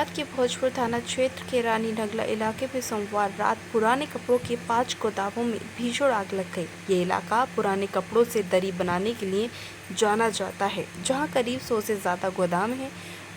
औरंगाबाद के भोजपुर थाना क्षेत्र के रानी नगला इलाके में सोमवार रात पुराने कपड़ों के 5 गोदामों में भीषण आग लग गई। ये इलाका पुराने कपड़ों से दरी बनाने के लिए जाना जाता है, जहां करीब 100 से ज़्यादा गोदाम हैं।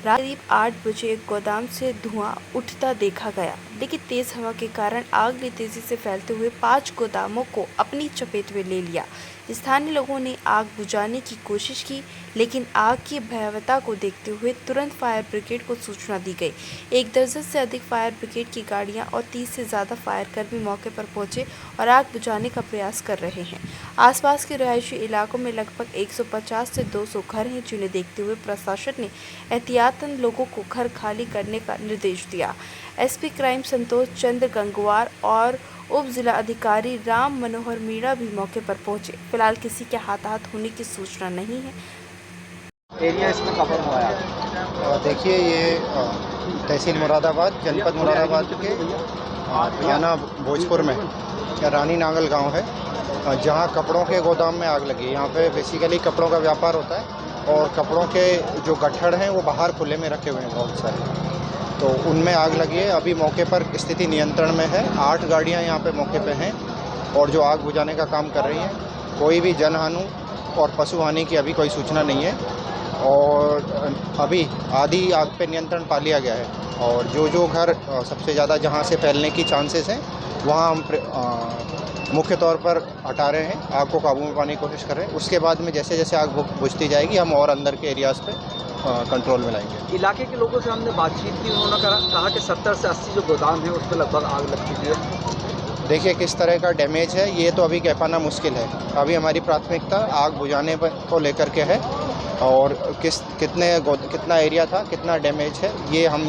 रात करीब 8 बजे एक गोदाम से धुआं उठता देखा गया, लेकिन तेज हवा के कारण आग ने तेजी से फैलते हुए 5 गोदामों को अपनी चपेट में ले लिया। स्थानीय लोगों ने आग बुझाने की कोशिश की, लेकिन आग की भयावहता को देखते हुए तुरंत फायर ब्रिगेड को सूचना दी गई। 1 दर्जन से अधिक फायर ब्रिगेड की गाड़ियां और 30 से ज़्यादा फायर कर्मी मौके पर पहुंचे और आग बुझाने का प्रयास कर रहे हैं। आसपास के रिहायशी इलाकों में लगभग 150 से 200 घर हैं, जिन्हें देखते हुए प्रशासन ने एहतियातन लोगों को घर खाली करने का निर्देश दिया। एसपी क्राइम संतोष चंद्र गंगवार और उप जिला अधिकारी राम मनोहर मीणा भी मौके पर पहुंचे। फिलहाल किसी के हाथात होने की सूचना नहीं है। एरिया इसमें कवर हुआ है। देखिए, ये तहसील मुरादाबाद, जनपद मुरादाबाद के थाना भोजपुर में रानी नागल गांव है, जहां कपड़ों के गोदाम में आग लगी। यहाँ पे बेसिकली कपड़ों का व्यापार होता है और कपड़ों के जो गट्ठड़ हैं वो बाहर खुले में रखे हुए हैं बहुत सारे, तो उनमें आग लगी है। अभी मौके पर स्थिति नियंत्रण में है। 8 गाड़ियाँ यहाँ पे मौके पे हैं और जो आग बुझाने का काम कर रही हैं। कोई भी जनहानि और पशु हानि की अभी कोई सूचना नहीं है और अभी आधी आग पे नियंत्रण पा लिया गया है। और जो घर सबसे ज़्यादा जहाँ से फैलने की चांसेस हैं वहाँ हम मुख्य तौर पर हटा रहे हैं, आग को काबू में पाने की कोशिश कर रहे हैं। उसके बाद में जैसे जैसे आग बुझती जाएगी हम और अंदर के एरियाज़ पे कंट्रोल में लाएंगे। इलाके के लोगों से हमने बातचीत की, उन्होंने कहा कि 70 से 80 जो गोदाम है उस पर लगभग आग लग चुकी है। देखिए, किस तरह का डैमेज है ये तो अभी कह पाना मुश्किल है। अभी हमारी प्राथमिकता आग बुझाने को लेकर के है और कितना एरिया था, कितना डैमेज है, ये हम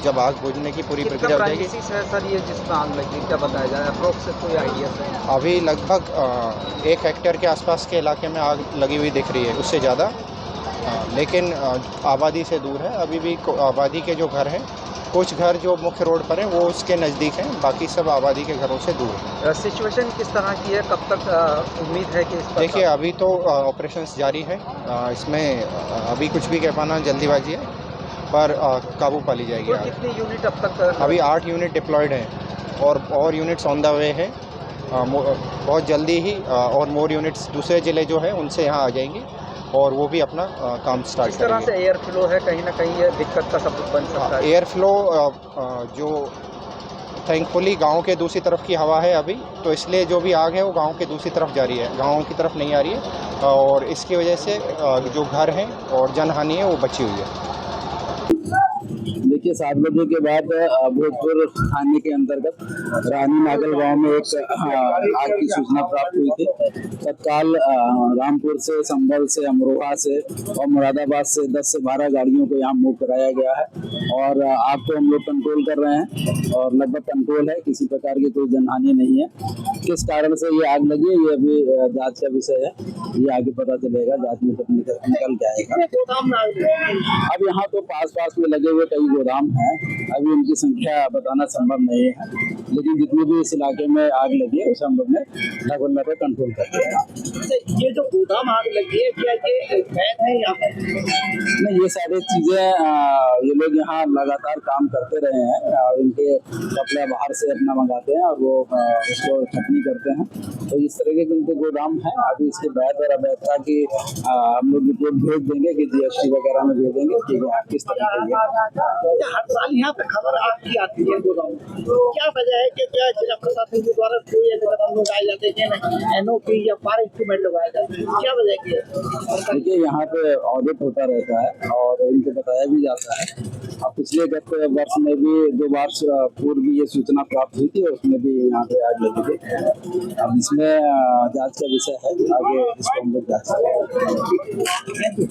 जब आग बुझने की पूरी प्रक्रिया हो जाएगी। सर ये जिसमें आग लगी क्या बताया जाए, अप्रोक्स से कोई आइडिया है? अभी लगभग 1 हेक्टेयर के आसपास के इलाके में आग लगी हुई दिख रही है, उससे ज़्यादा, लेकिन आबादी से दूर है। अभी भी आबादी के जो घर हैं, कुछ घर जो मुख्य रोड पर हैं वो उसके नज़दीक हैं, बाकी सब आबादी के घरों से दूर हैं। सिचुएशन किस तरह की है, कब तक उम्मीद है कि इस पर? देखिए, अभी तो ऑपरेशंस जारी है, इसमें अभी कुछ भी कह पाना जल्दीबाजी है, पर काबू पा ली जाएगी। कितनी यूनिट अब तक? अभी 8 यूनिट डिप्लॉयड हैं और यूनिट्स ऑन द वे है। बहुत जल्दी ही और मोर यूनिट्स दूसरे ज़िले जो हैं उनसे यहाँ आ जाएंगी और वो भी अपना काम स्टार्ट करेंगे। इस तरह से एयर फ्लो है, कहीं ना कहीं ये दिक्कत का सबब बन सकता है। एयर फ्लो जो थैंकफुली गांव के दूसरी तरफ की हवा है अभी, तो इसलिए जो भी आग है वो गांव के दूसरी तरफ जा रही है, गांव की तरफ नहीं आ रही है और इसकी वजह से जो घर हैं और जनहानि है वो बची हुई है। देखिए, 7 बजे के बाद भोजपुर थाने के अंतर्गत रानी नागल गांव में एक आग की सूचना प्राप्त हुई थी। तत्काल रामपुर से, संभल से, अमरोहा से और मुरादाबाद से 10 से 12 गाड़ियों को यहाँ मूव कराया गया है और आग को हम लोग कंट्रोल कर रहे हैं और लगभग कंट्रोल है, किसी प्रकार की कोई जनहानि नहीं है। किस कारण से ये आग लगी है ये अभी जांच का विषय है, ये आगे पता चलेगा, जांच में तब निकल जाएगा। अब यहाँ तो पास में लगे हुए कई गोदाम हैं, अभी उनकी संख्या बताना संभव नहीं है, लेकिन जितनी भी इस इलाके में आग लगी है उसे हम लोग ने लगभग कंट्रोल कर दिया। ये जो गोदाम आग लगी है क्या ये वैध है यहाँ पर? नहीं, ये सारी चीजें ये लोग यहाँ लगातार काम करते रहे हैं और इनके कपड़े बाहर से अपना मंगाते हैं और वो उसको छटनी करते हैं, तो इस तरह के इनके गोदाम हैं। अभी इसके वैध और अवैधता की हम लोग रिपोर्ट भेज देंगे कि GST वगैरह में भेजेंगे कि किस तरह के। हर साल यहाँ पे खबर आपकी आती है गोदाम, क्या वजह है कि क्या जिला प्रशासन के द्वारा कोई ऐसे कदम उठाए जाते हैं, NOP या फॉरेस्ट लगाए जाते हैं, क्या वजह की है? देखिए, यहाँ पे ऑडिट होता रहता है और इनको बताया भी जाता है। अब पिछले गत वर्ष में भी 2 बार पूर्व भी ये सूचना प्राप्त हुई थी और उसमें भी यहाँ पे आग लगी थी। अब इसमें जांच का विषय है, आगे इसको हम लोग जांच करेंगे।